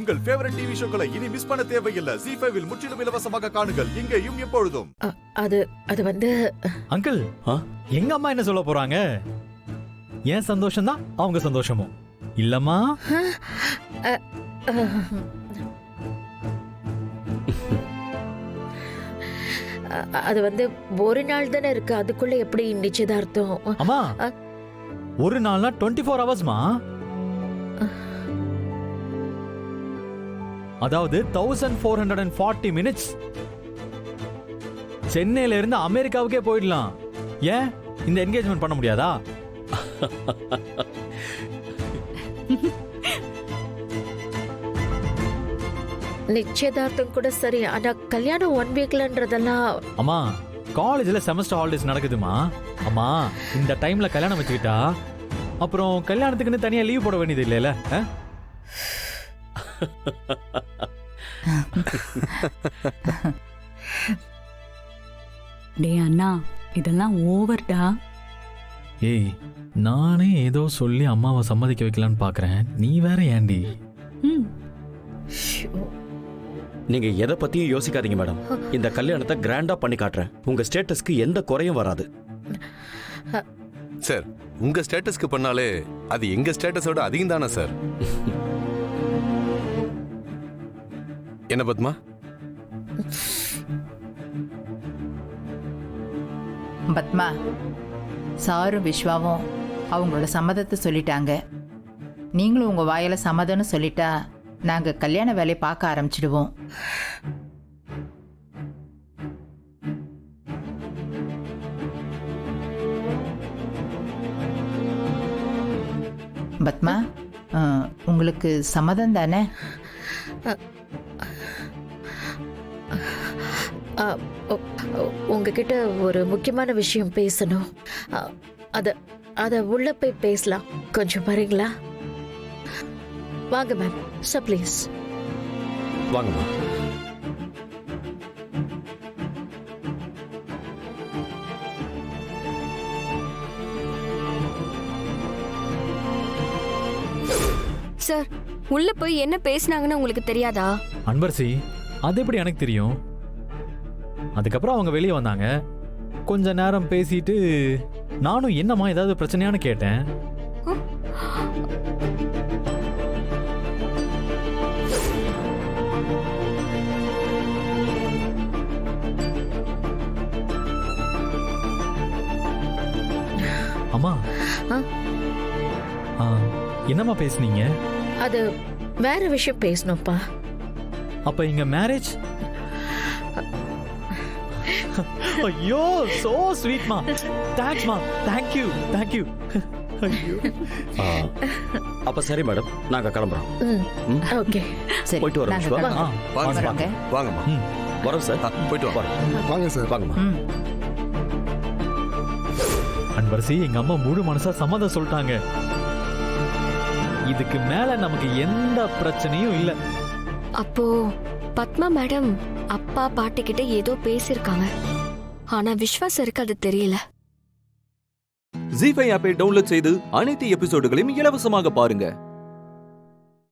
உங்கள் favourite TV ஷோக்களை இனி miss பண்ண தேவையில்லை. ZEE5 இல் முற்றிலும் இலவசமாக காணுங்கள். இங்கேயும் எப்பொழுதும். அது வந்து அங்கிள், எங்க அம்மா என்ன சொல்ல போறாங்க? ஏன் சந்தோஷம் தான் அவங்க சந்தோஷமும் இல்லம்மா. அது வந்து ஒரு நாள் தானே இருக்கு, அதுக்குள்ள எப்படி நிச்சயதார்த்தம்? அம்மா, ஒரு நாள்னா 24 ஹவர்ஸ்மா. அதாவது 1440 மினிட்ஸ். சென்னையில இருந்து அமெரிக்காவுக்கே போயிடலாம். ஏன் இந்த என்கேஜ்மெண்ட் பண்ண முடியாதா? நிச்சயதார்த்தம் கூட சரி, ஆனா கல்யாணம் 1 வீக்லன்றதெல்லாம். அம்மா, காலேஜ்ல செமஸ்டர் ஹாலிடேஸ் நடக்குதுமா. அம்மா, இந்த டைம்ல கல்யாணம் வச்சுக்கிட்டா அப்புறம் கல்யாணத்துக்குன்னு தனியா லீவ் போட வேண்டியது இல்லைல்ல? டே அண்ணா, இதெல்லாம் ஓவர்டா. ஏய், நானே ஏதோ சொல்லி அம்மாவை சம்மதிக்க வைக்கலான்னு பாக்குறேன், நீ வேற ஏண்டி? நீங்க எதை பத்தியும் யோசிக்காதீங்க மேடம். இந்த கல்யாணத்தை கிராண்டா பண்ணி காட்டுறேன். உங்க ஸ்டேட்டஸ்க்கு எந்த குறையும் வராது. சார், உங்க ஸ்டேட்டஸ்க்கு பண்ணாலே அது எங்க ஸ்டேட்டஸோட அதிகம் தானே சார்? என்ன பத்மா? பத்மா, சாரும் விஸ்வாவும் அவங்களோட சம்மதத்தை சொல்லிட்டாங்க. நீங்களும் உங்க வாயில சம்மதம்னு சொல்லிட்டா நாங்க கல்யாண வேலையை பார்க்க ஆரம்பிச்சிடுவோம். பத்மா, உங்களுக்கு சம்மதம் தானே? உங்ககிட்ட ஒரு முக்கியமான விஷயம் பேசணும். அத உள்ள போய் பேசலாம். கொஞ்சம் வரீங்களா? வாங்க மேம். சார் ப்ளீஸ் வாங்கம்மா. சார், உள்ள போய் என்ன பேசினாங்கன்னு உங்களுக்கு தெரியாதா? அன்பரசி, அது எப்படி எனக்கு தெரியும்? அதுக்கப்புறம் அவங்க வெளியே வந்தாங்க. கொஞ்ச நேரம் பேசிட்டு நானும் என்னம்மா ஏதாவது பிரச்சனையானு கேட்டேன். அம்மா, என்னம்மா பேசுனீங்க? அது வேற விஷயம் பேசணும்ப்பா. அப்ப இங்க மேரேஜ்? ஐயோ, சோ ஸ்வீட் மா. தேங்க்ஸ் மா. Thank you. ஐயோ. அப்ப சரி மேடம், நாங்க கிளம்புறோம். ஓகே, சரி, போயிட்டு வரோம். நாங்க விஸ்வா. கிளம்புறோம். வாங்க வாங்கம்மா. வரோம் சார். போயிட்டு வரோம். வாங்க சார். வாங்கம்மா. அன்பரசி, எங்க அம்மா முழு மனசா சம்மதம் சொல்லிட்டாங்க. இதுக்கு மேல நமக்கு எந்த பிரச்சனையும் இல்ல. அப்போ பத்மா மேடம் அப்பா பாட்டி கிட்ட ஏதோ பேசிருக்காங்க. ஆனா விஸ்வாசருக்கு அது தெரியல. ZEE5 ஆப்பை டவுன்லோட் செய்து அனைத்து எபிசோடுகளையும் இலவசமாக பாருங்க.